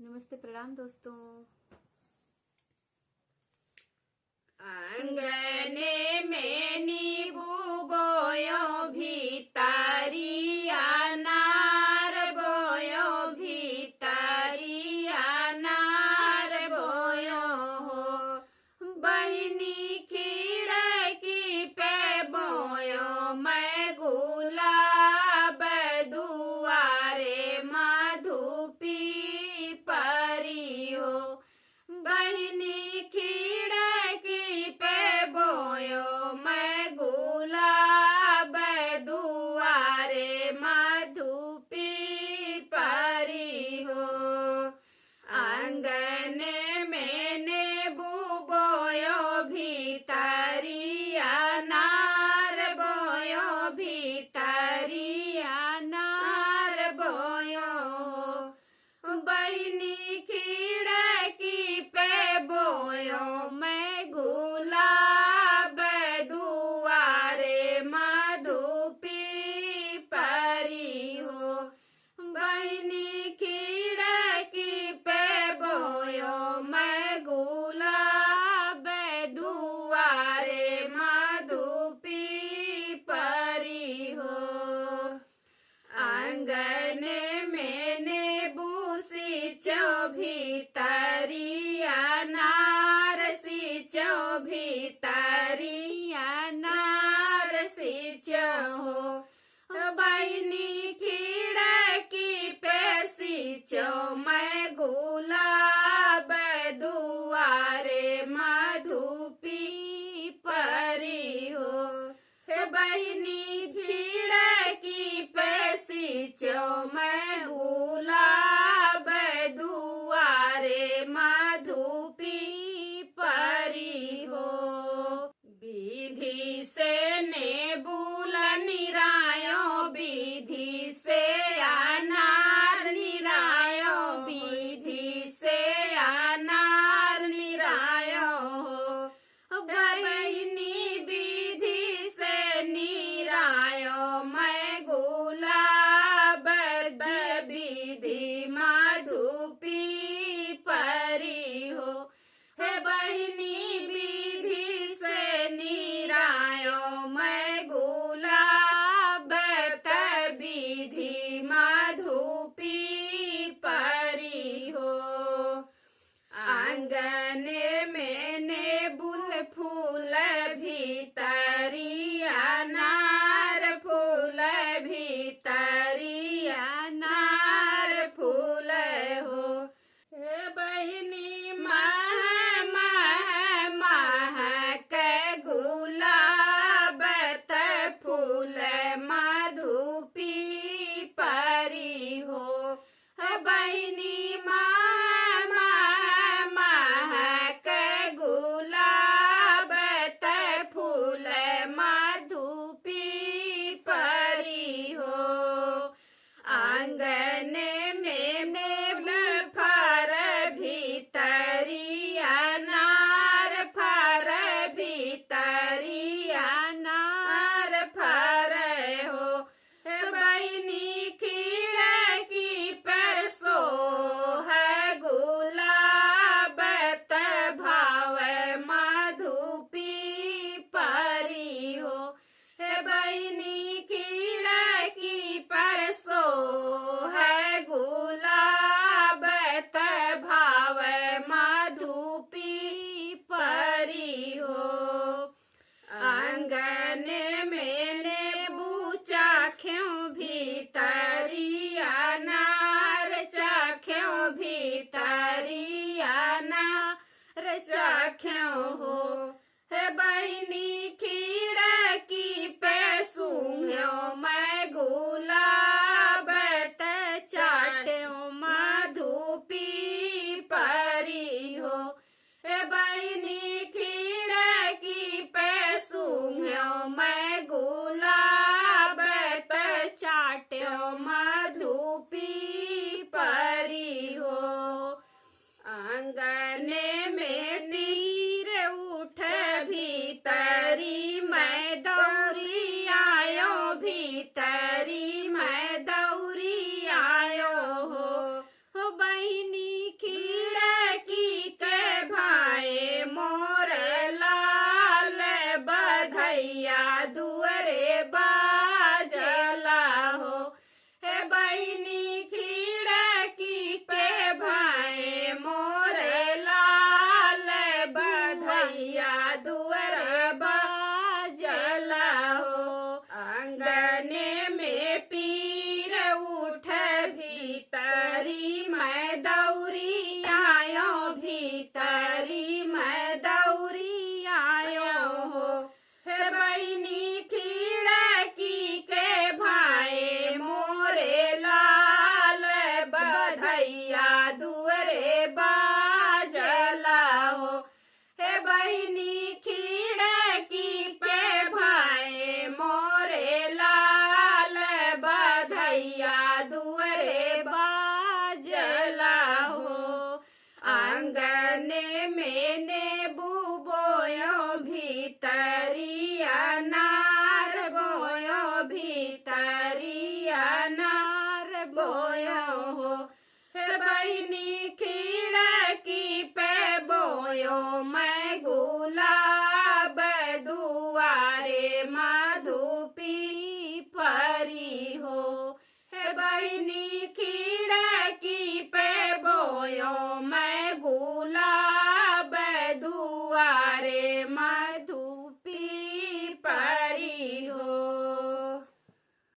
नमस्ते, प्रणाम दोस्तों। आंगने में नींबू बोयो भीतरिया नार बोयो भीतरिया नार बोयो हो बहिनी खिड़की पे बोयो मैं गुलाब दुआरे मधुपी परी हो बहिनी खिड़की पे बोयो मैं गुलाब दुआरे मधुपी परी हो आंगन में नींबू बोयो भीतरिया नार बोयो भीतरिया नार बोयो बहिनी खिड़की पे बोयो मैं गुलाब दुआरे मधुपी परी हो बहिनी खिड़की पे बोयो मैं गुलाब दुआरे मधुपी परी हो आंगन में नींबू सींचो भीतरिया नार सींचो भीतरिया नार सींचो हो बहिनी खिड़की पे सींचो मैं गुलाब दुआरे मधुपी परी हो बहिनी खिड़की पे सींचो मैं गुलाब दुआरे मधुपी परी हो विधि से नेबुल निरायो विधि से अनार निरायो विधि से अनार निरायो हो बहिनी विधि से निरायो मैं गुलाब विधि मधुपी परी हो हे बहिनी विधि से निरायो मैं गुलाब विधि मधुपी परी हो आंगन में नेबुल फूल भीतरिया नार फूल भीतरिया नार फूल हो हे बहिनी मह मह मह के गुलाब फूल मधुपी परी हो हे बहिनी मह मह मह के गुलाब फूल मधुपी परी हो आंगन में नेबुल फर भीतरिया नार फर भीतरिया नार फर हो हे बहिनी खिड़की पर सो है गुलाब भाव मधुपी परी हो हे बहिनी खिड़की पर सो है गुलाब भाव मधुपी परी हो आंगन में नींबू चाख्यों भीतरिया नार चाख्यों भीतरिया नार चाख्यों हो हे बहिनी खिड़की पे सूंघ्यो मैं गुलाब चाट्यो मधुपी परी हो हे बहिनी खिड़की पे सूंघ्यो मैं गुलाब चाट्यो मधुपी परी हो आंगन में नीर उठ भीतर भीतरी मैं दौरी आयो भीतरी मैं दौरी आयो हो हे बहिनी खिड़की के भाए मोरे लाल बधैया दुअरे बाजला हो हे बहिनी खिड़की पे भाए मोरे लाल बधैया दुअरे बाजला हो आंगने में नेबू बोयो भीतरी अनार बोयो भीतरी अनार बोयो हो हे बहिनी